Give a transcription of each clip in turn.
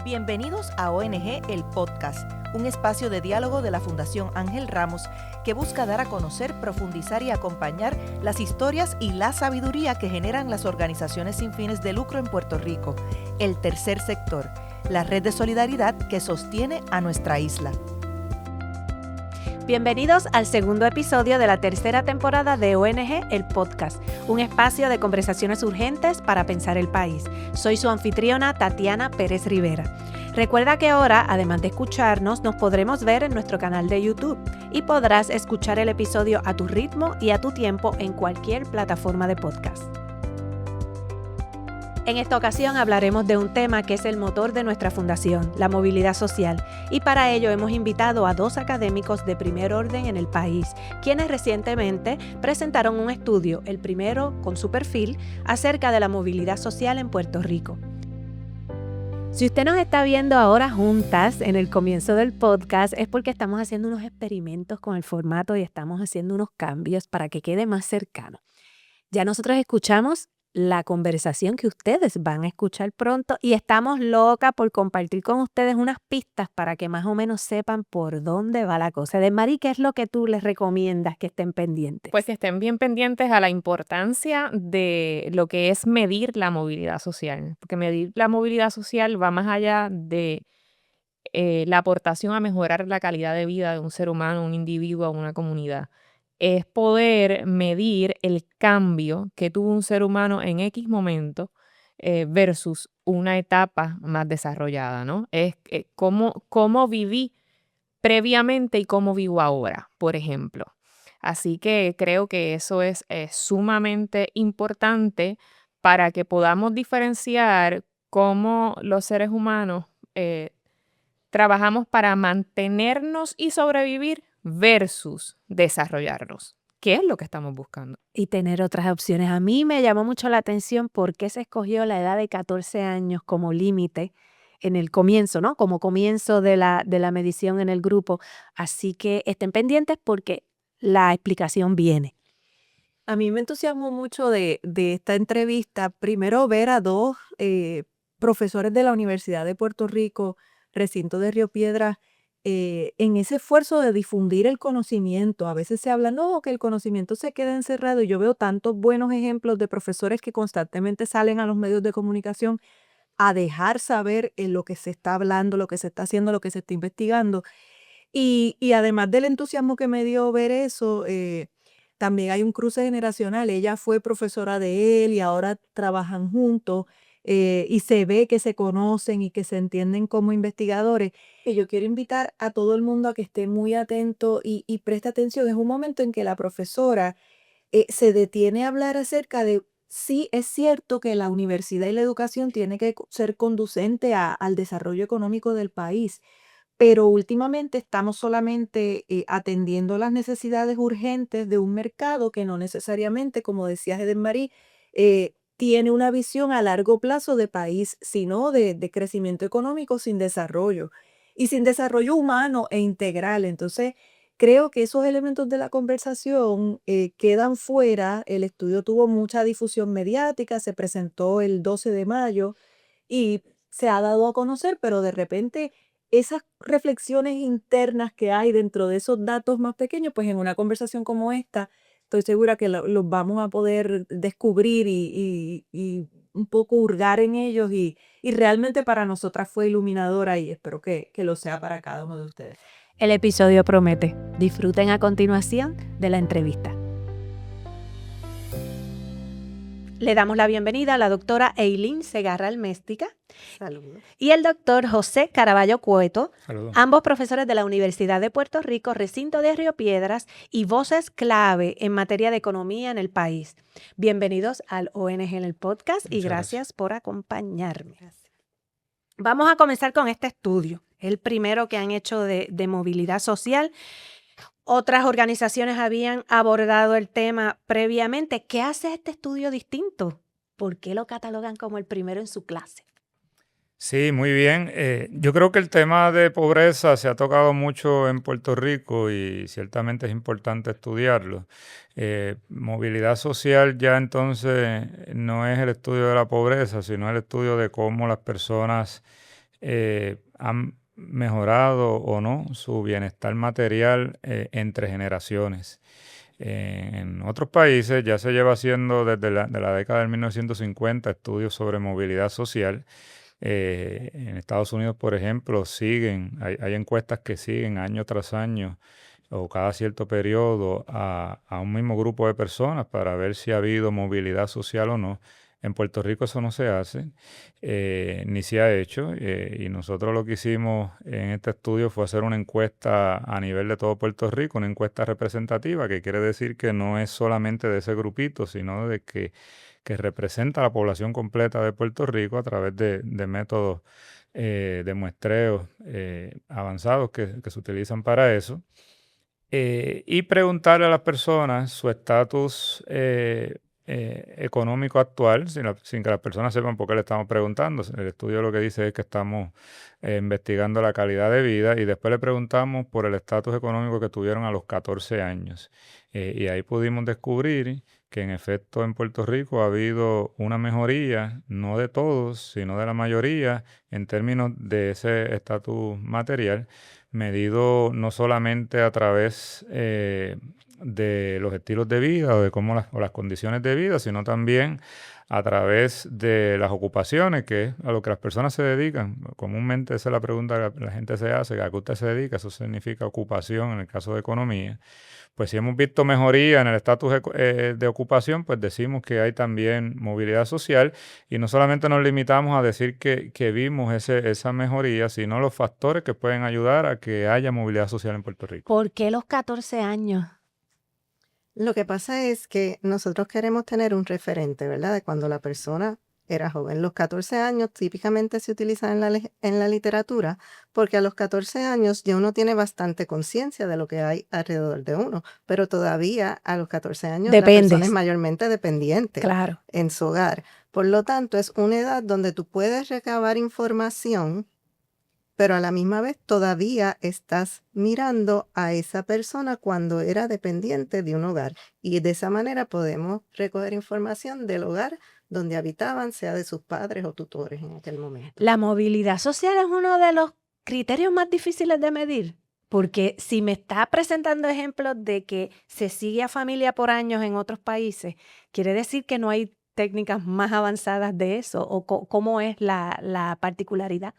Bienvenidos a ONG El Podcast, un espacio de diálogo de la Fundación Ángel Ramos que busca dar a conocer, profundizar y acompañar las historias y la sabiduría que generan las organizaciones sin fines de lucro en Puerto Rico, el tercer sector, la red de solidaridad que sostiene a nuestra isla. Bienvenidos al segundo episodio de la tercera temporada de ONG El Podcast, un espacio de conversaciones urgentes para pensar el país. Soy su anfitriona Tatiana Pérez Rivera. Recuerda que ahora, además de escucharnos, nos podremos ver en nuestro canal de YouTube y podrás escuchar el episodio a tu ritmo y a tu tiempo en cualquier plataforma de podcast. En esta ocasión hablaremos de un tema que es el motor de nuestra fundación, la movilidad social, y para ello hemos invitado a dos académicos de primer orden en el país, quienes recientemente presentaron un estudio, el primero con su perfil, acerca de la movilidad social en Puerto Rico. Si usted nos está viendo ahora juntas en el comienzo del podcast, es porque estamos haciendo unos experimentos con el formato y estamos haciendo unos cambios para que quede más cercano. Ya nosotros escuchamos la conversación que ustedes van a escuchar pronto y estamos locas por compartir con ustedes unas pistas para que más o menos sepan por dónde va la cosa. Mari, ¿qué es lo que tú les recomiendas que estén pendientes? Pues que estén bien pendientes a la importancia de lo que es medir la movilidad social, porque medir la movilidad social va más allá de la aportación a mejorar la calidad de vida de un ser humano, un individuo, una comunidad. Es poder medir el cambio que tuvo un ser humano en X momento versus una etapa más desarrollada, ¿no? Es cómo viví previamente y cómo vivo ahora, por ejemplo. Así que creo que eso es sumamente importante para que podamos diferenciar cómo los seres humanos trabajamos para mantenernos y sobrevivir versus desarrollarnos. ¿Qué es lo que estamos buscando? Y tener otras opciones. A mí me llamó mucho la atención por qué se escogió la edad de 14 años como límite en el comienzo, ¿no? Como comienzo de la medición en el grupo. Así que estén pendientes porque la explicación viene. A mí me entusiasmó mucho de esta entrevista, primero ver a dos profesores de la Universidad de Puerto Rico, recinto de Río Piedras, en ese esfuerzo de difundir el conocimiento. A veces se habla, no, que el conocimiento se queda encerrado, y yo veo tantos buenos ejemplos de profesores que constantemente salen a los medios de comunicación a dejar saber lo que se está hablando, lo que se está haciendo, lo que se está investigando. Y además del entusiasmo que me dio ver eso, también hay un cruce generacional. Ella fue profesora de él y ahora trabajan juntos, y se ve que se conocen y que se entienden como investigadores. Y yo quiero invitar a todo el mundo a que esté muy atento y preste atención. Es un momento en que la profesora se detiene a hablar acerca de sí, es cierto que la universidad y la educación tiene que ser conducente al desarrollo económico del país, pero últimamente estamos solamente atendiendo las necesidades urgentes de un mercado que no necesariamente, como decía Marie, tiene una visión a largo plazo de país, sino de crecimiento económico sin desarrollo y sin desarrollo humano e integral. Entonces, creo que esos elementos de la conversación quedan fuera. El estudio tuvo mucha difusión mediática, se presentó el 12 de mayo y se ha dado a conocer, pero de repente esas reflexiones internas que hay dentro de esos datos más pequeños, pues en una conversación como esta, estoy segura que los vamos a poder descubrir y un poco hurgar en ellos y realmente para nosotras fue iluminadora y espero que lo sea para cada uno de ustedes. El episodio promete. Disfruten a continuación de la entrevista. Le damos la bienvenida a la doctora Eileen Segarra Alméstica. Saludos. Y el doctor José Caraballo Cueto, Saludos. ambos profesores de la Universidad de Puerto Rico, recinto de Río Piedras y voces clave en materia de economía en el país. Bienvenidos al ONG en el podcast y Muchas gracias por acompañarme. Vamos a comenzar con este estudio, el primero que han hecho de movilidad social. Otras organizaciones habían abordado el tema previamente. ¿Qué hace este estudio distinto? ¿Por qué lo catalogan como el primero en su clase? Sí, muy bien. Yo creo que el tema de pobreza se ha tocado mucho en Puerto Rico y ciertamente es importante estudiarlo. Movilidad social ya entonces no es el estudio de la pobreza, sino el estudio de cómo las personas han mejorado o no su bienestar material entre generaciones. En otros países ya se lleva haciendo desde la década de 1950 estudios sobre movilidad social. En Estados Unidos, por ejemplo, hay encuestas que siguen año tras año o cada cierto periodo a un mismo grupo de personas para ver si ha habido movilidad social o no. En Puerto Rico eso no se hace, ni se ha hecho, y nosotros lo que hicimos en este estudio fue hacer una encuesta a nivel de todo Puerto Rico, una encuesta representativa, que quiere decir que no es solamente de ese grupito, sino de que representa a la población completa de Puerto Rico a través de métodos de muestreo avanzados que se utilizan para eso. Y preguntarle a las personas su estatus económico actual, sin que las personas sepan por qué le estamos preguntando. El estudio lo que dice es que estamos investigando la calidad de vida, y después le preguntamos por el estatus económico que tuvieron a los 14 años. Y ahí pudimos descubrir que en efecto en Puerto Rico ha habido una mejoría, no de todos, sino de la mayoría, en términos de ese estatus material, medido no solamente a través de los estilos de vida o de o las condiciones de vida, sino también a través de las ocupaciones, que es a lo que las personas se dedican. Comúnmente esa es la pregunta que la gente se hace: ¿a qué usted se dedica? Eso significa ocupación en el caso de economía. Pues si hemos visto mejoría en el estatus de ocupación, pues decimos que hay también movilidad social, y no solamente nos limitamos a decir que vimos esa mejoría, sino los factores que pueden ayudar a que haya movilidad social en Puerto Rico. ¿Por qué los 14 años? Lo que pasa es que nosotros queremos tener un referente, ¿verdad? De cuando la persona era joven. Los 14 años típicamente se utilizan en la literatura porque a los 14 años ya uno tiene bastante conciencia de lo que hay alrededor de uno, pero todavía a los 14 años la persona es mayormente dependiente Claro. en su hogar. Por lo tanto, es una edad donde tú puedes recabar información, pero a la misma vez todavía estás mirando a esa persona cuando era dependiente de un hogar. Y de esa manera podemos recoger información del hogar donde habitaban, sea de sus padres o tutores en aquel momento. La movilidad social es uno de los criterios más difíciles de medir, porque si me está presentando ejemplos de que se sigue a familia por años en otros países, quiere decir que no hay técnicas más avanzadas de eso, o cómo es la particularidad.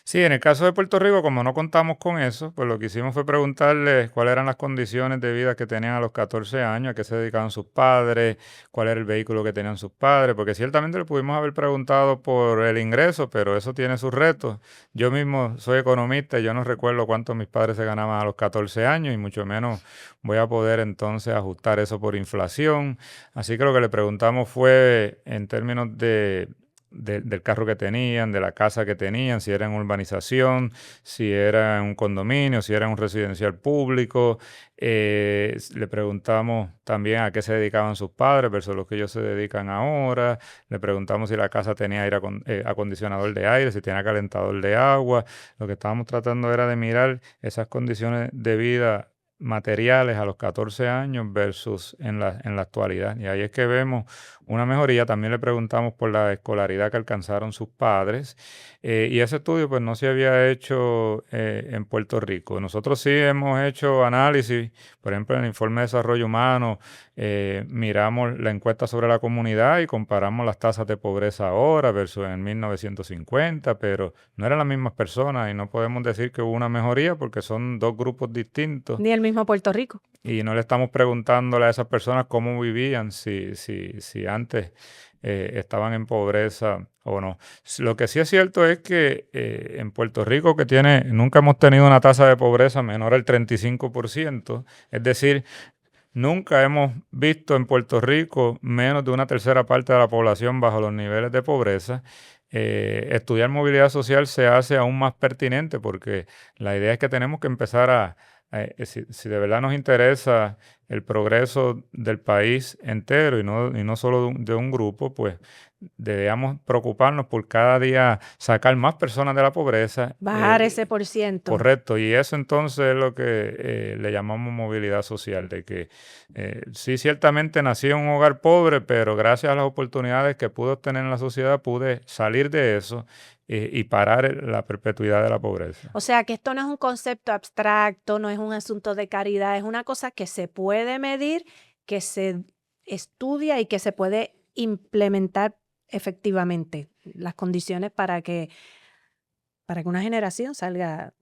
Sí, en el caso de Puerto Rico, como no contamos con eso, pues lo que hicimos fue preguntarles cuáles eran las condiciones de vida que tenían a los 14 años, a qué se dedicaban sus padres, cuál era el vehículo que tenían sus padres, porque ciertamente le pudimos haber preguntado por el ingreso, pero eso tiene sus retos. Yo mismo soy economista y yo no recuerdo cuánto mis padres se ganaban a los 14 años, y mucho menos voy a poder entonces ajustar eso por inflación. Así que lo que le preguntamos fue en términos del carro que tenían, de la casa que tenían, si era en urbanización, si era en un condominio, si era en un residencial público. Le preguntamos también a qué se dedicaban sus padres versus lo que ellos se dedican ahora. Le preguntamos si la casa tenía acondicionador de aire, si tenía calentador de agua. Lo que estábamos tratando era de mirar esas condiciones de vida materiales a los 14 años versus en la actualidad. Y ahí es que vemos una mejoría. También le preguntamos por la escolaridad que alcanzaron sus padres, y ese estudio pues no se había hecho en Puerto Rico. Nosotros sí hemos hecho análisis, por ejemplo en el informe de desarrollo humano, miramos la encuesta sobre la comunidad y comparamos las tasas de pobreza ahora versus en 1950, pero no eran las mismas personas, y no podemos decir que hubo una mejoría porque son dos grupos distintos. Ni el mismo Puerto Rico. Y no le estamos preguntándole a esas personas cómo vivían, si antes estaban en pobreza o no. Lo que sí es cierto es que en Puerto Rico, nunca hemos tenido una tasa de pobreza menor al 35%, es decir, nunca hemos visto en Puerto Rico menos de una tercera parte de la población bajo los niveles de pobreza. Estudiar movilidad social se hace aún más pertinente porque la idea es que tenemos que empezar si de verdad nos interesa el progreso del país entero y no solo de un grupo, pues debíamos preocuparnos por cada día sacar más personas de la pobreza. Bajar ese por ciento. Correcto, y eso entonces es lo que le llamamos movilidad social, de que sí, ciertamente nací en un hogar pobre, pero gracias a las oportunidades que pude obtener en la sociedad, pude salir de eso y parar la perpetuidad de la pobreza. O sea, que esto no es un concepto abstracto, no es un asunto de caridad, es una cosa que se puede medir, que se estudia y que se puede implementar efectivamente las condiciones para que una generación salga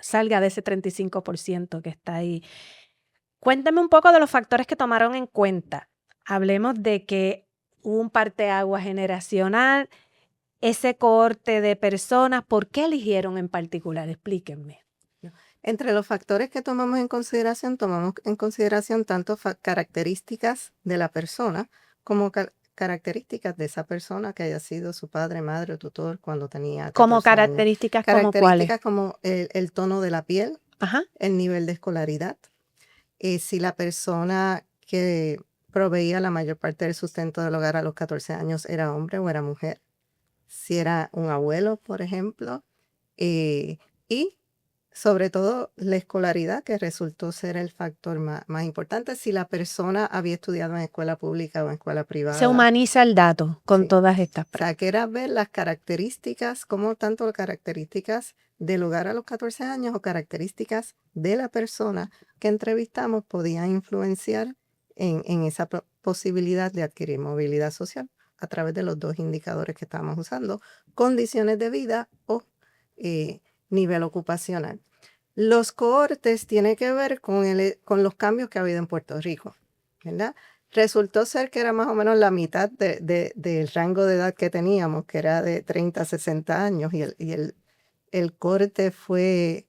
de ese 35% que está ahí. Cuéntame un poco de los factores que tomaron en cuenta. Hablemos de que hubo un parteaguas generacional, ese cohorte de personas, ¿por qué eligieron en particular? Explíquenme. Entre los factores que tomamos en consideración tanto características de la persona como características de esa persona que haya sido su padre, madre o tutor cuando tenía 14 Como años. características como cuáles. Características como el tono de la piel, Ajá. el nivel de escolaridad, si la persona que proveía la mayor parte del sustento del hogar a los 14 años era hombre o era mujer, si era un abuelo, por ejemplo, y sobre todo la escolaridad, que resultó ser el factor más importante, si la persona había estudiado en escuela pública o en escuela privada. Se humaniza el dato con Sí. todas estas O sea, que era ver las características, como tanto las características del hogar a los 14 años o características de la persona que entrevistamos podían influenciar en esa posibilidad de adquirir movilidad social a través de los dos indicadores que estábamos usando, condiciones de vida o nivel ocupacional. Los cohortes tienen que ver con los cambios que ha habido en Puerto Rico, ¿verdad? Resultó ser que era más o menos la mitad del rango de edad que teníamos, que era de 30 a 60 años, y el corte fue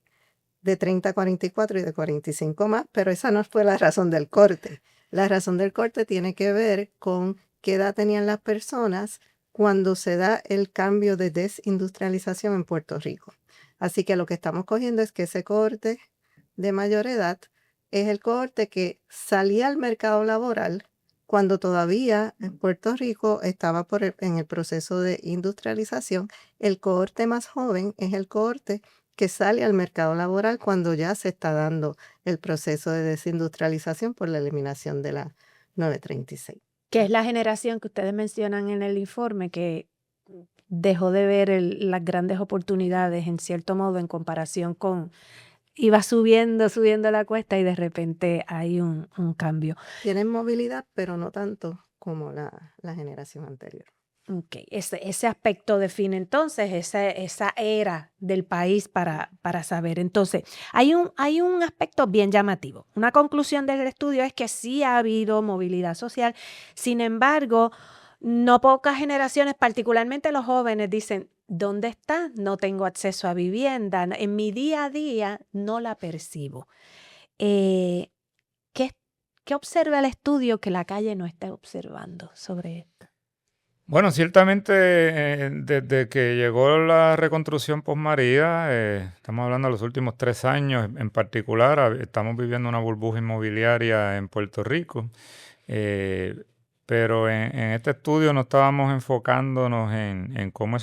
de 30 a 44 y de 45 más, pero esa no fue la razón del corte. La razón del corte tiene que ver con qué edad tenían las personas cuando se da el cambio de desindustrialización en Puerto Rico. Así que lo que estamos cogiendo es que ese cohorte de mayor edad es el cohorte que salía al mercado laboral cuando todavía en Puerto Rico estaba en el proceso de industrialización. El cohorte más joven es el cohorte que sale al mercado laboral cuando ya se está dando el proceso de desindustrialización por la eliminación de la 936. Que es la generación que ustedes mencionan en el informe que dejó de ver las grandes oportunidades en cierto modo en comparación con iba subiendo la cuesta y de repente hay un cambio. Tienen movilidad, pero no tanto como la generación anterior. Ok, ese aspecto define entonces esa era del país para saber. Entonces, hay un aspecto bien llamativo. Una conclusión del estudio es que sí ha habido movilidad social. Sin embargo, no pocas generaciones, particularmente los jóvenes, dicen, ¿dónde está? No tengo acceso a vivienda. En mi día a día no la percibo. ¿Qué observa el estudio que la calle no está observando sobre esto? Bueno, ciertamente desde que llegó la reconstrucción post-María, estamos hablando de los últimos 3 años en particular, estamos viviendo una burbuja inmobiliaria en Puerto Rico, pero en este estudio no estábamos enfocándonos en cómo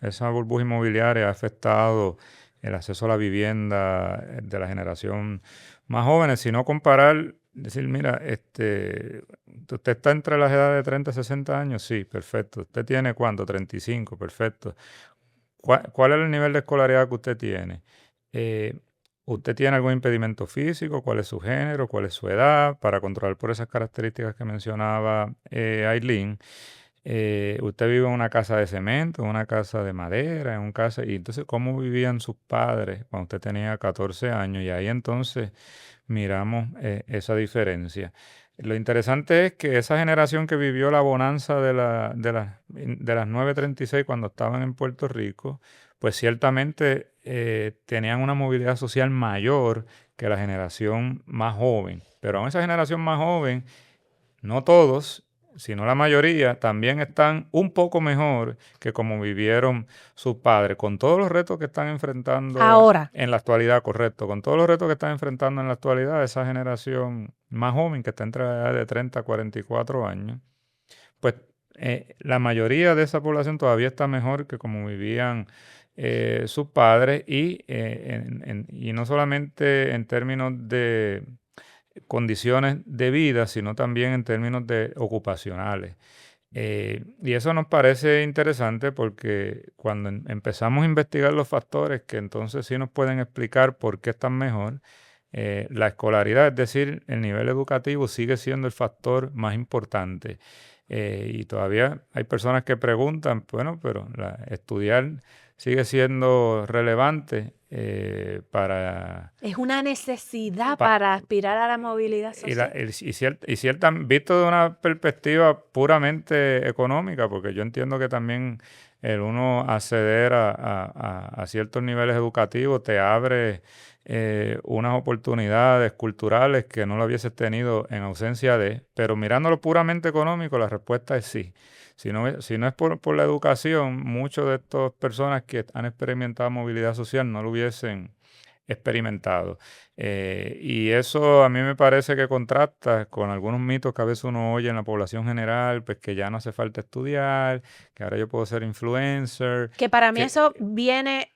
esa burbuja inmobiliaria ha afectado el acceso a la vivienda de la generación más jóvenes, sino comparar. Decir, mira, usted está entre las edades de 30 y 60 años, sí, perfecto. ¿Usted tiene cuánto? 35, perfecto. ¿Cuál es el nivel de escolaridad que usted tiene? ¿Usted tiene algún impedimento físico? ¿Cuál es su género? ¿Cuál es su edad? Para controlar por esas características que mencionaba Aileen. Usted vive en una casa de cemento, en una casa de madera, y entonces, ¿cómo vivían sus padres cuando usted tenía 14 años? Y ahí entonces miramos esa diferencia. Lo interesante es que esa generación que vivió la bonanza de las 936 cuando estaban en Puerto Rico, pues ciertamente tenían una movilidad social mayor que la generación más joven. Pero aún esa generación más joven, no todos, sino la mayoría, también están un poco mejor que como vivieron sus padres, con todos los retos que están enfrentando ahora en la actualidad, correcto, con todos los retos que están enfrentando en la actualidad esa generación más joven que está entre la edad de 30 a 44 años, pues la mayoría de esa población todavía está mejor que como vivían sus padres y no solamente en términos de condiciones de vida, sino también en términos de ocupacionales. Y eso nos parece interesante porque cuando empezamos a investigar los factores que entonces sí nos pueden explicar por qué están mejor, la escolaridad, es decir, el nivel educativo sigue siendo el factor más importante. Y todavía hay personas que preguntan, bueno, pero estudiar sigue siendo relevante para... Es una necesidad pa- para aspirar a la movilidad y, la- social. visto de una perspectiva puramente económica, porque yo entiendo que también el uno acceder a ciertos niveles educativos te abre unas oportunidades culturales que no lo hubieses tenido en ausencia de, pero mirándolo puramente económico, la respuesta es sí. Si no es por la educación, muchas de estas personas que han experimentado movilidad social no lo hubiesen experimentado. Y eso a mí me parece que contrasta con algunos mitos que a veces uno oye en la población general, pues que ya no hace falta estudiar, que ahora yo puedo ser influencer. Que para mí que, eso viene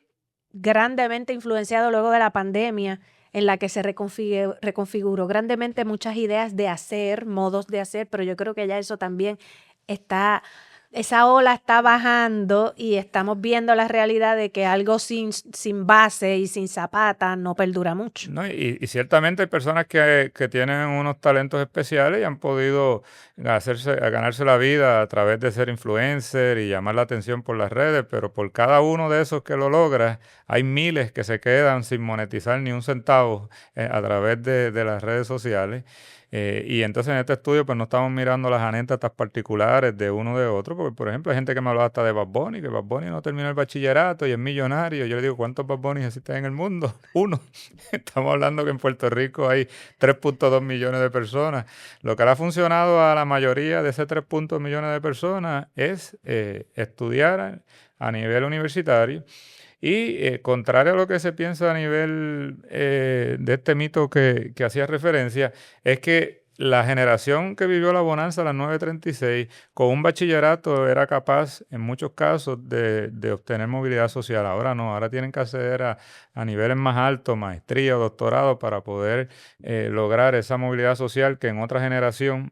grandemente influenciado luego de la pandemia, en la que se reconfiguró grandemente muchas ideas de hacer, modos de hacer, pero yo creo que ya eso también esa ola está bajando y estamos viendo la realidad de que algo sin base y sin zapata no perdura mucho. ¿no? Y ciertamente hay personas que tienen unos talentos especiales y han podido ganarse la vida a través de ser influencer y llamar la atención por las redes, pero por cada uno de esos que lo logra, hay miles que se quedan sin monetizar ni un centavo a través de las redes sociales. Y entonces en este estudio pues no estamos mirando las anécdotas particulares de uno de otro, porque por ejemplo hay gente que me hablaba hasta de Bad Bunny, que Bad Bunny no terminó el bachillerato y es millonario. Yo le digo, ¿cuántos Bad Bunny existen en el mundo? Uno. Estamos hablando que en Puerto Rico hay 3.2 millones de personas. Lo que le ha funcionado a la mayoría de ese 3.2 millones de personas es estudiar a nivel universitario. Y contrario a lo que se piensa a nivel de este mito que hacía referencia, es que la generación que vivió la bonanza, las 936, con un bachillerato era capaz, en muchos casos, de obtener movilidad social. Ahora no, ahora tienen que acceder a niveles más altos, maestría o doctorado, para poder lograr esa movilidad social que en otra generación,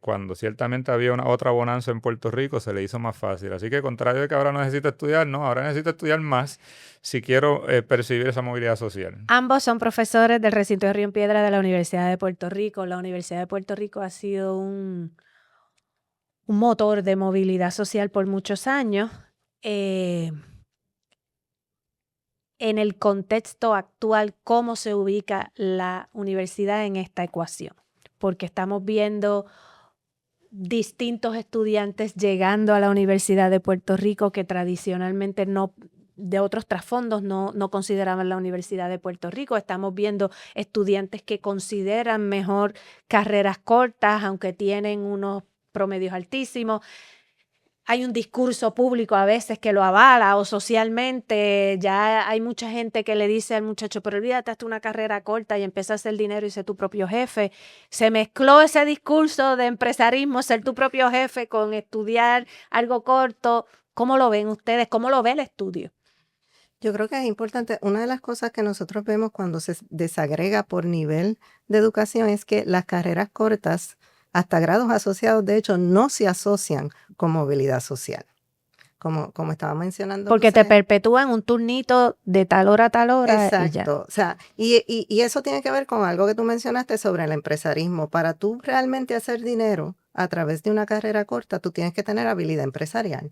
cuando ciertamente había otra bonanza en Puerto Rico, se le hizo más fácil. Así que contrario de que ahora no necesito estudiar, no, ahora necesito estudiar más si quiero percibir esa movilidad social. Ambos son profesores del recinto de Río Piedra de la Universidad de Puerto Rico. La Universidad de Puerto Rico ha sido un motor de movilidad social por muchos años. En el contexto actual, ¿cómo se ubica la universidad en esta ecuación? Porque estamos viendo distintos estudiantes llegando a la Universidad de Puerto Rico que tradicionalmente no, de otros trasfondos, no consideraban la Universidad de Puerto Rico. Estamos viendo estudiantes que consideran mejor carreras cortas, aunque tienen unos promedios altísimos. Hay un discurso público a veces que lo avala, o socialmente ya hay mucha gente que le dice al muchacho, pero olvídate, hazte una carrera corta y empieza a hacer dinero y ser tu propio jefe. Se mezcló ese discurso de empresarismo, ser tu propio jefe, con estudiar algo corto. ¿Cómo lo ven ustedes? ¿Cómo lo ve el estudio? Yo creo que es importante, una de las cosas que nosotros vemos cuando se desagrega por nivel de educación es que las carreras cortas, hasta grados asociados, de hecho, no se asocian con movilidad social. Como estaba mencionando Porque te Lucía. perpetúan un turnito de tal hora a tal hora. Exacto. O sea, y eso tiene que ver con algo que tú mencionaste sobre el empresarismo. Para tú realmente hacer dinero a través de una carrera corta, tú tienes que tener habilidad empresarial.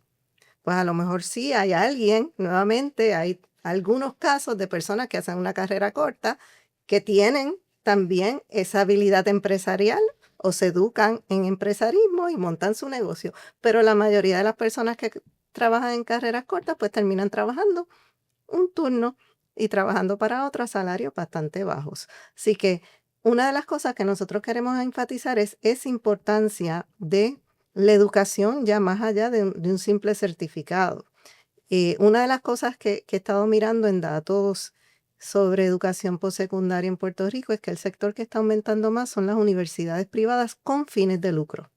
Pues a lo mejor sí hay alguien, nuevamente, hay algunos casos de personas que hacen una carrera corta que tienen también esa habilidad empresarial o se educan en empresarismo y montan su negocio. Pero la mayoría de las personas que trabajan en carreras cortas, pues terminan trabajando un turno y trabajando para otros salarios bastante bajos. Así que una de las cosas que nosotros queremos enfatizar es esa importancia de la educación ya más allá de un simple certificado. Una de las cosas que he estado mirando en datos sobre educación postsecundaria en Puerto Rico es que el sector que está aumentando más son las universidades privadas con fines de lucro.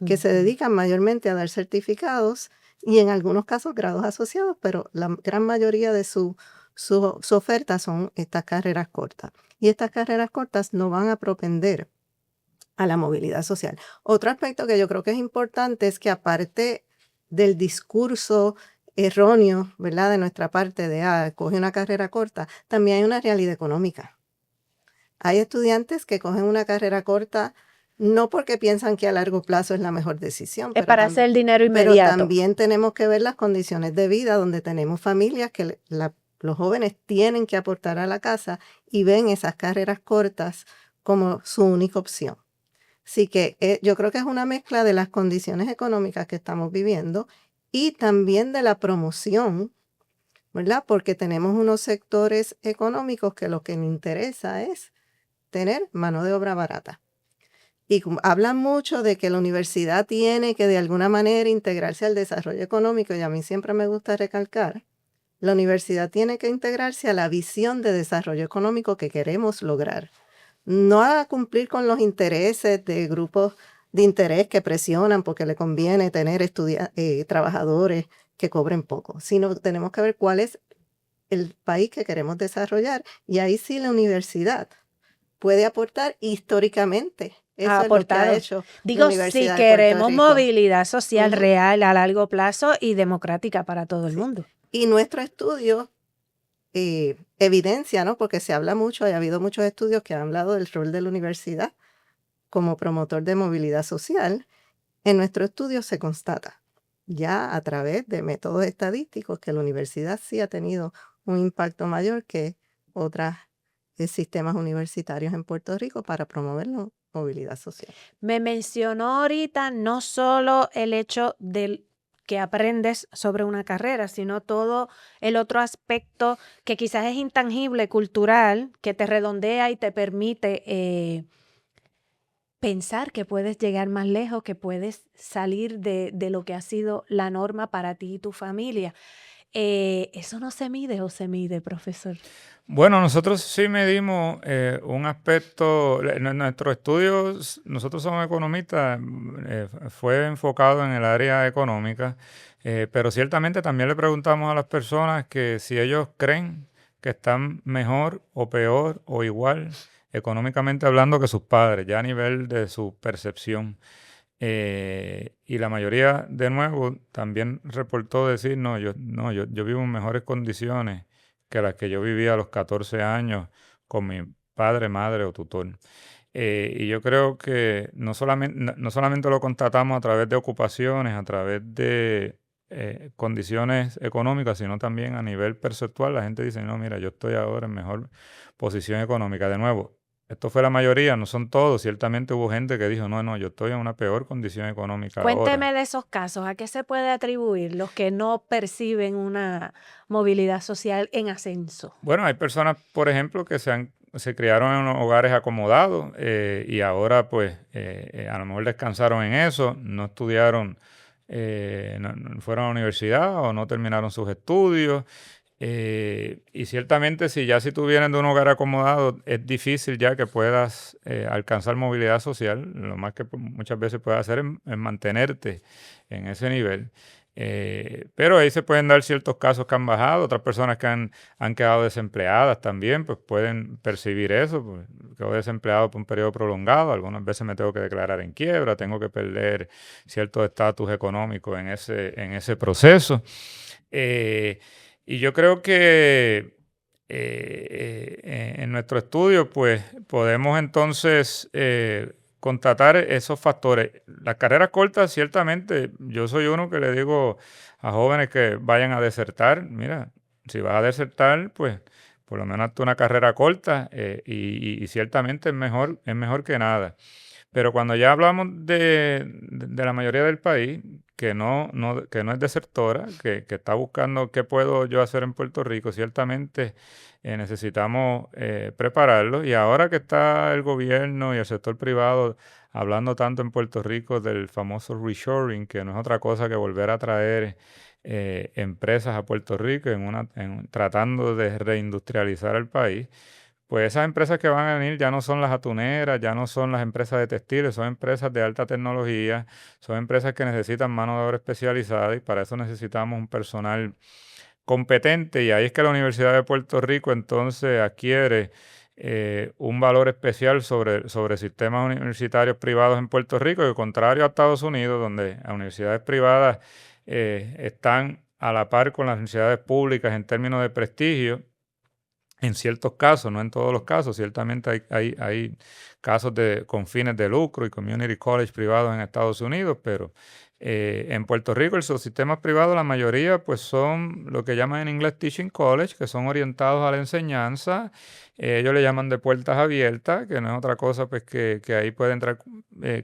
que se dedican mayormente a dar certificados y en algunos casos grados asociados, pero la gran mayoría de su oferta son estas carreras cortas. Y estas carreras cortas no van a propender a la movilidad social. Otro aspecto que yo creo que es importante es que aparte del discurso erróneo, ¿verdad?, de nuestra parte de, coge una carrera corta, también hay una realidad económica. Hay estudiantes que cogen una carrera corta no porque piensan que a largo plazo es la mejor decisión. Es para hacer dinero Pero inmediato. también tenemos que ver las condiciones de vida donde tenemos familias que los jóvenes tienen que aportar a la casa y ven esas carreras cortas como su única opción. Así que yo creo que es una mezcla de las condiciones económicas que estamos viviendo y también de la promoción, ¿verdad? Porque tenemos unos sectores económicos que lo que les interesa es tener mano de obra barata. Y hablan mucho de que la universidad tiene que de alguna manera integrarse al desarrollo económico, y a mí siempre me gusta recalcar, la universidad tiene que integrarse a la visión de desarrollo económico que queremos lograr. No a cumplir con los intereses de grupos de interés que presionan porque le conviene tener trabajadores que cobren poco, sino tenemos que ver cuál es el país que queremos desarrollar, y ahí sí la universidad puede aportar históricamente. Eso es lo que ha hecho la Digo, si Universidad de Puerto queremos Rico. movilidad social Ujú. real a largo plazo y democrática para todo el Sí. mundo. Y nuestro estudio evidencia, ¿no? Porque se habla mucho, ha habido muchos estudios que han hablado del rol de la universidad como promotor de movilidad social. En nuestro estudio se constata ya a través de métodos estadísticos que la universidad sí ha tenido un impacto mayor que otros sistemas universitarios en Puerto Rico para promover la movilidad social. Me mencionó ahorita no solo el hecho del que aprendes sobre una carrera, sino todo el otro aspecto que quizás es intangible, cultural, que te redondea y te permite pensar que puedes llegar más lejos, que puedes salir de lo que ha sido la norma para ti y tu familia. ¿Eso no se mide o se mide, profesor? Bueno, nosotros sí medimos un aspecto, en nuestros estudios, nosotros somos economistas, fue enfocado en el área económica, pero ciertamente también le preguntamos a las personas que si ellos creen que están mejor o peor o igual económicamente hablando que sus padres, ya a nivel de su percepción. Y la mayoría, de nuevo, también reportó decir, yo vivo en mejores condiciones que las que yo vivía a los 14 años con mi padre, madre o tutor. Y yo creo que no solamente lo constatamos a través de ocupaciones, a través de condiciones económicas, sino también a nivel perceptual. La gente dice, no, mira, yo estoy ahora en mejor posición económica. De nuevo, esto fue la mayoría, no son todos. Ciertamente hubo gente que dijo, no, yo estoy en una peor condición económica ahora. Cuénteme de esos casos, ¿a qué se puede atribuir los que no perciben una movilidad social en ascenso? Bueno, hay personas, por ejemplo, que se criaron en unos hogares acomodados y ahora pues a lo mejor descansaron en eso, no estudiaron, no fueron a la universidad o no terminaron sus estudios. Y ciertamente si tú vienes de un hogar acomodado, es difícil ya que puedas alcanzar movilidad social. Lo más que muchas veces puedes hacer es mantenerte en ese nivel. Pero ahí se pueden dar ciertos casos que han bajado, otras personas que han quedado desempleadas también, pues pueden percibir eso. Pues, quedo desempleado por un periodo prolongado, algunas veces me tengo que declarar en quiebra, tengo que perder cierto estatus económico en ese proceso. Y yo creo que en nuestro estudio, pues podemos entonces constatar esos factores. Las carreras cortas, ciertamente, yo soy uno que le digo a jóvenes que vayan a desertar, mira, si vas a desertar, pues por lo menos hazte una carrera corta y ciertamente es mejor que nada. Pero cuando ya hablamos de la mayoría del país, que no es desertora, que está buscando qué puedo yo hacer en Puerto Rico, ciertamente necesitamos prepararlo. Y ahora que está el gobierno y el sector privado hablando tanto en Puerto Rico del famoso reshoring, que no es otra cosa que volver a traer empresas a Puerto Rico tratando de reindustrializar el país, pues esas empresas que van a venir ya no son las atuneras, ya no son las empresas de textiles, son empresas de alta tecnología, son empresas que necesitan mano de obra especializada y para eso necesitamos un personal competente y ahí es que la Universidad de Puerto Rico entonces adquiere un valor especial sobre sistemas universitarios privados en Puerto Rico, y contrario a Estados Unidos, donde las universidades privadas están a la par con las universidades públicas en términos de prestigio. En ciertos casos, no en todos los casos, ciertamente hay casos con fines de lucro y community college privados en Estados Unidos, pero en Puerto Rico los sistemas privados, la mayoría pues son lo que llaman en inglés teaching college, que son orientados a la enseñanza. Ellos le llaman de puertas abiertas, que no es otra cosa pues que ahí puede entrar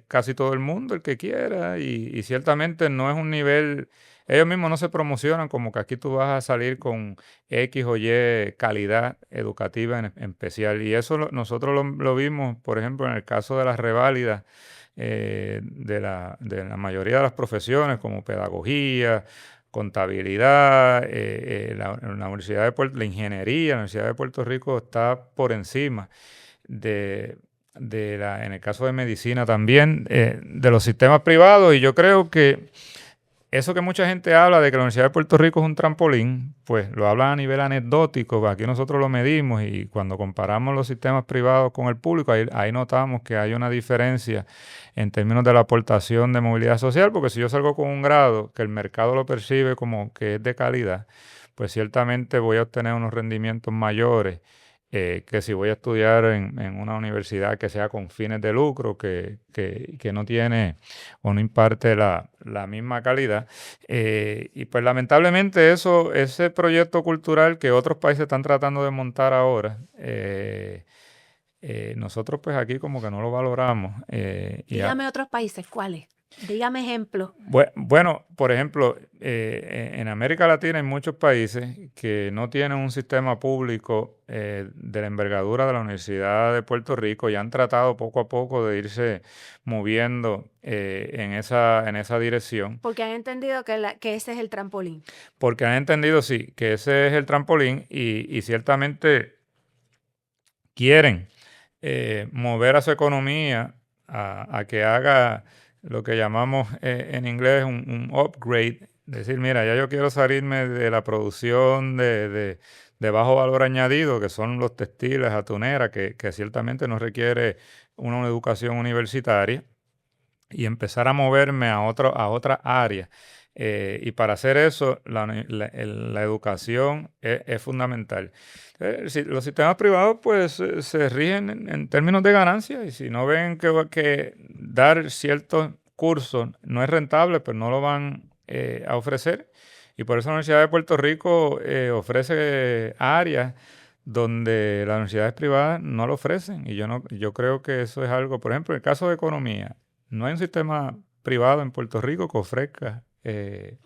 casi todo el mundo, el que quiera, y ciertamente no es un nivel. Ellos mismos no se promocionan como que aquí tú vas a salir con X o Y calidad educativa en especial. Y eso nosotros lo vimos, por ejemplo, en el caso de las reválidas de la mayoría de las profesiones, como pedagogía, contabilidad, la Universidad de la ingeniería, la Universidad de Puerto Rico está por encima en el caso de medicina también, de los sistemas privados. Y yo creo que eso que mucha gente habla de que la Universidad de Puerto Rico es un trampolín, pues lo hablan a nivel anecdótico, pues aquí nosotros lo medimos y cuando comparamos los sistemas privados con el público, ahí notamos que hay una diferencia en términos de la aportación de movilidad social, porque si yo salgo con un grado que el mercado lo percibe como que es de calidad, pues ciertamente voy a obtener unos rendimientos mayores que si voy a estudiar en una universidad que sea con fines de lucro, que no tiene o no imparte la misma calidad. Y pues lamentablemente ese proyecto cultural que otros países están tratando de montar ahora, nosotros pues aquí como que no lo valoramos. Dígame otros países, ¿cuáles? Dígame ejemplos. Bueno, por ejemplo, en América Latina hay muchos países que no tienen un sistema público de la envergadura de la Universidad de Puerto Rico y han tratado poco a poco de irse moviendo en esa dirección. Porque han entendido que ese es el trampolín. Porque han entendido, sí, que ese es el trampolín y ciertamente quieren mover a su economía a que haga lo que llamamos en inglés un upgrade. Decir, mira, ya yo quiero salirme de la producción de bajo valor añadido, que son los textiles, atuneras, que ciertamente no requiere una educación universitaria, y empezar a moverme a otra área. Y para hacer eso, la educación es fundamental. Los sistemas privados pues se rigen en términos de ganancia y si no ven que dar ciertos cursos no es rentable, pues no lo van a ofrecer. Y por eso la Universidad de Puerto Rico ofrece áreas donde las universidades privadas no lo ofrecen. Y yo creo que eso es algo, por ejemplo, en el caso de economía, no hay un sistema privado en Puerto Rico que ofrezca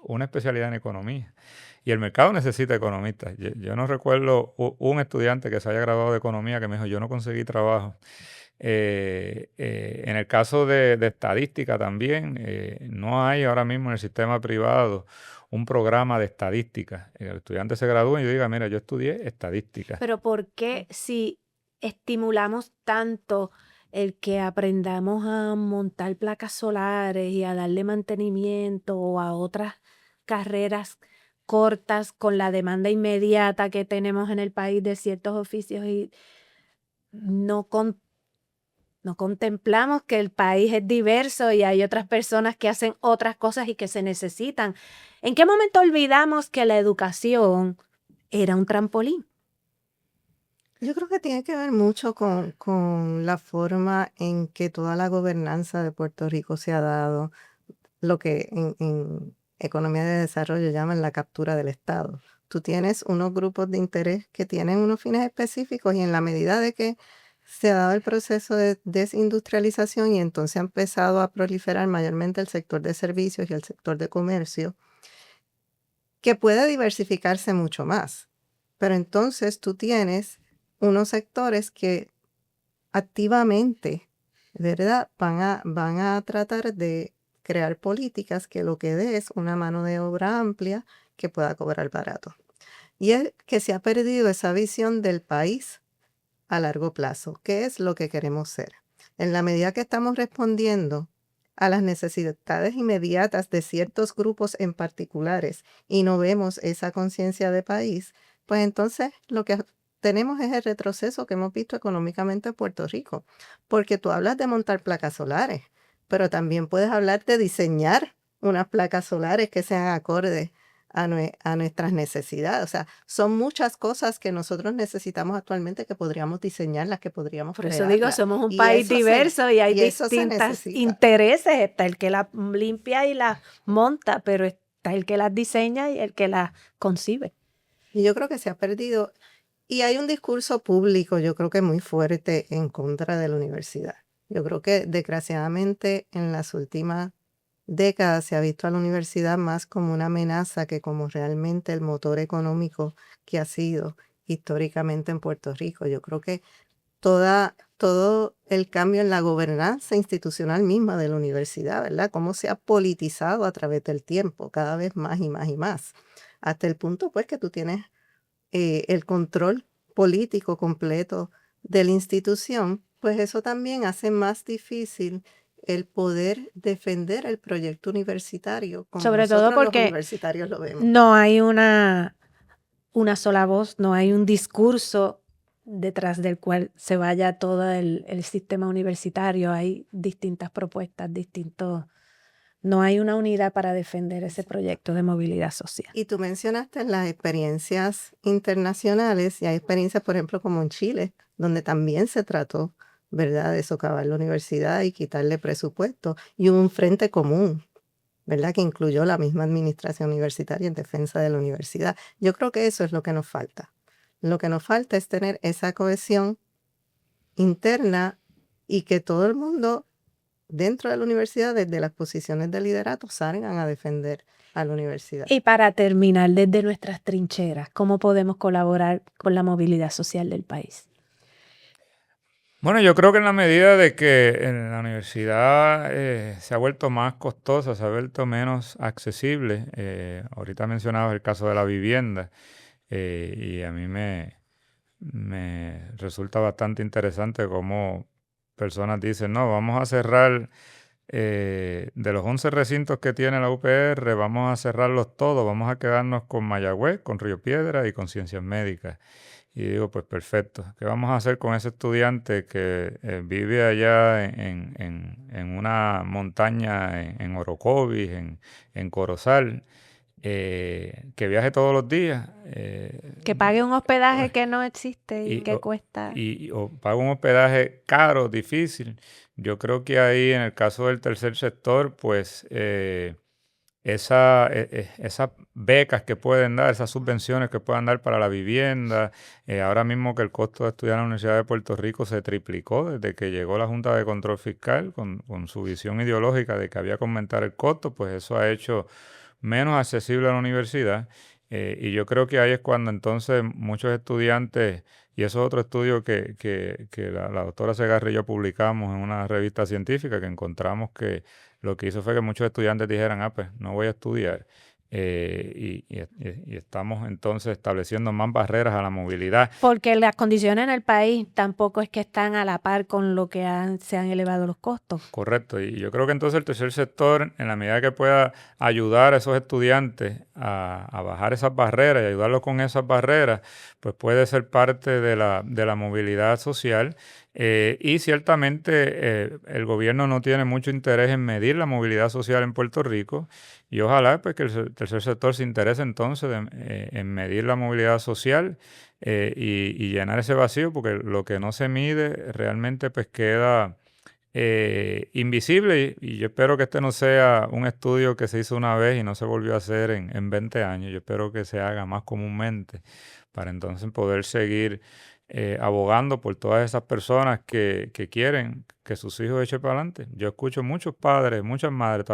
una especialidad en economía. Y el mercado necesita economistas. Yo no recuerdo un estudiante que se haya graduado de economía que me dijo, yo no conseguí trabajo. En el caso de estadística también, no hay ahora mismo en el sistema privado un programa de estadística. El estudiante se gradúa y diga, mira, yo estudié estadística. Pero ¿por qué si estimulamos tanto el que aprendamos a montar placas solares y a darle mantenimiento o a otras carreras cortas con la demanda inmediata que tenemos en el país de ciertos oficios y no contemplamos que el país es diverso y hay otras personas que hacen otras cosas y que se necesitan? ¿En qué momento olvidamos que la educación era un trampolín? Yo creo que tiene que ver mucho con la forma en que toda la gobernanza de Puerto Rico se ha dado, lo que en economía de desarrollo llaman la captura del Estado. Tú tienes unos grupos de interés que tienen unos fines específicos y en la medida de que se ha dado el proceso de desindustrialización y entonces ha empezado a proliferar mayormente el sector de servicios y el sector de comercio, que puede diversificarse mucho más. Pero entonces tú tienes unos sectores que activamente, ¿verdad?, van a tratar de crear políticas que lo que dé es una mano de obra amplia que pueda cobrar barato. Y es que se ha perdido esa visión del país a largo plazo. ¿Qué es lo que queremos ser? En la medida que estamos respondiendo a las necesidades inmediatas de ciertos grupos en particulares y no vemos esa conciencia de país, pues entonces lo que tenemos es el retroceso que hemos visto económicamente en Puerto Rico. Porque tú hablas de montar placas solares, pero también puedes hablar de diseñar unas placas solares que sean acordes a nuestras necesidades. O sea, son muchas cosas que nosotros necesitamos actualmente que podríamos diseñarlas, que podríamos Por eso digo, crearlas. somos un Y país eso se, diverso y hay y eso se distintos necesita. intereses. Está el que las limpia y las monta, pero está el que las diseña y el que las concibe. Y yo creo que se ha perdido. Y hay un discurso público, yo creo que muy fuerte en contra de la universidad. Yo creo que desgraciadamente en las últimas décadas se ha visto a la universidad más como una amenaza que como realmente el motor económico que ha sido históricamente en Puerto Rico. Yo creo que todo el cambio en la gobernanza institucional misma de la universidad, ¿verdad? Cómo se ha politizado a través del tiempo, cada vez más y más y más, hasta el punto pues que tú tienes el control político completo de la institución, pues eso también hace más difícil el poder defender el proyecto universitario como Sobre todo nosotros los porque universitarios lo vemos. no hay una sola voz, no hay un discurso detrás del cual se vaya todo el sistema universitario. Hay distintas propuestas, no hay una unidad para defender ese proyecto de movilidad social. Y tú mencionaste las experiencias internacionales y hay experiencias, por ejemplo, como en Chile, donde también se trató, ¿verdad?, de socavar la universidad y quitarle presupuesto. Y hubo un frente común, ¿verdad?, que incluyó la misma administración universitaria en defensa de la universidad. Yo creo que eso es lo que nos falta. Lo que nos falta es tener esa cohesión interna y que todo el mundo dentro de la universidad, desde las posiciones de liderato, salgan a defender a la universidad. Y para terminar, desde nuestras trincheras, ¿cómo podemos colaborar con la movilidad social del país? Bueno, yo creo que en la medida de que en la universidad se ha vuelto más costosa, se ha vuelto menos accesible, ahorita mencionabas el caso de la vivienda, y a mí me resulta bastante interesante cómo personas dicen, no, vamos a cerrar de los 11 recintos que tiene la UPR, vamos a cerrarlos todos, vamos a quedarnos con Mayagüez, con Río Piedras y con Ciencias Médicas. Y digo, pues perfecto, ¿qué vamos a hacer con ese estudiante que vive allá en una montaña en Orocovis, en Corozal, que viaje todos los días? Que pague un hospedaje que no existe y y, que o, cuesta. o paga un hospedaje caro, difícil. Yo creo que ahí en el caso del tercer sector, pues esas becas que pueden dar, esas subvenciones que puedan dar para la vivienda, ahora mismo que el costo de estudiar en la Universidad de Puerto Rico se triplicó desde que llegó la Junta de Control Fiscal con su visión ideológica de que había que aumentar el costo, pues eso ha hecho menos accesible a la universidad. Y yo creo que ahí es cuando entonces muchos estudiantes, y eso es otro estudio que la doctora Segarra y yo publicamos en una revista científica, que encontramos que lo que hizo fue que muchos estudiantes dijeran, pues no voy a estudiar. Y estamos entonces estableciendo más barreras a la movilidad. Porque las condiciones en el país tampoco es que están a la par con lo que se han elevado los costos. Correcto, y yo creo que entonces el tercer sector, en la medida que pueda ayudar a esos estudiantes a bajar esas barreras y ayudarlos con esas barreras, pues puede ser parte de la movilidad social. Y ciertamente el gobierno no tiene mucho interés en medir la movilidad social en Puerto Rico, y ojalá pues, que el tercer sector se interese entonces en medir la movilidad social y llenar ese vacío, porque lo que no se mide realmente pues queda invisible, y yo espero que este no sea un estudio que se hizo una vez y no se volvió a hacer en 20 años. Yo espero que se haga más comúnmente para entonces poder seguir abogando por todas esas personas que quieren que sus hijos echen para adelante. Yo escucho muchos padres, muchas madres,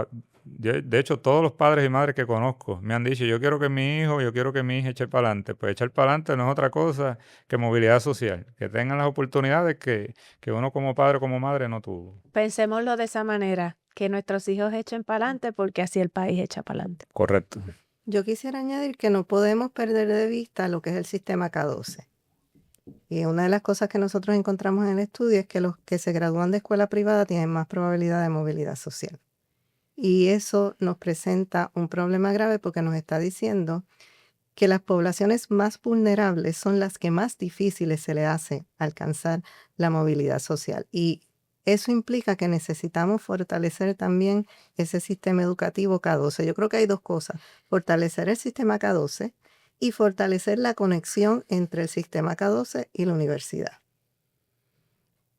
de hecho todos los padres y madres que conozco me han dicho, yo quiero que mi hija eche para adelante. Pues echar para adelante no es otra cosa que movilidad social, que tengan las oportunidades que uno como padre o como madre no tuvo. Pensémoslo de esa manera, que nuestros hijos echen para adelante porque así el país echa para adelante. Correcto. Yo quisiera añadir que no podemos perder de vista lo que es el sistema K12. Y una de las cosas que nosotros encontramos en el estudio es que los que se gradúan de escuela privada tienen más probabilidad de movilidad social. Y eso nos presenta un problema grave porque nos está diciendo que las poblaciones más vulnerables son las que más difíciles se le hace alcanzar la movilidad social. Y eso implica que necesitamos fortalecer también ese sistema educativo K12. Yo creo que hay dos cosas: fortalecer el sistema K12 y fortalecer la conexión entre el sistema K12 y la universidad.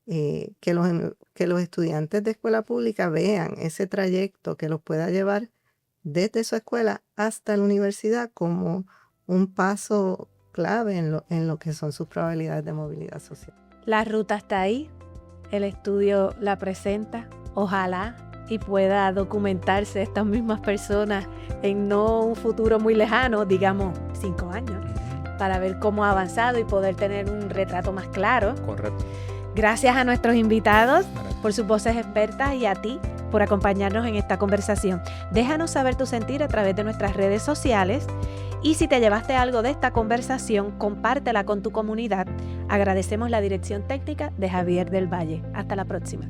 Que los estudiantes de escuela pública vean ese trayecto que los pueda llevar desde su escuela hasta la universidad como un paso clave en lo que son sus probabilidades de movilidad social. La ruta está ahí, el estudio la presenta, ojalá y pueda documentarse estas mismas personas en no un futuro muy lejano, digamos 5 años, para ver cómo ha avanzado y poder tener un retrato más claro. Correcto. Gracias a nuestros invitados por sus voces expertas y a ti por acompañarnos en esta conversación. Déjanos saber tu sentir a través de nuestras redes sociales y si te llevaste algo de esta conversación, compártela con tu comunidad. Agradecemos la dirección técnica de Javier del Valle. Hasta la próxima.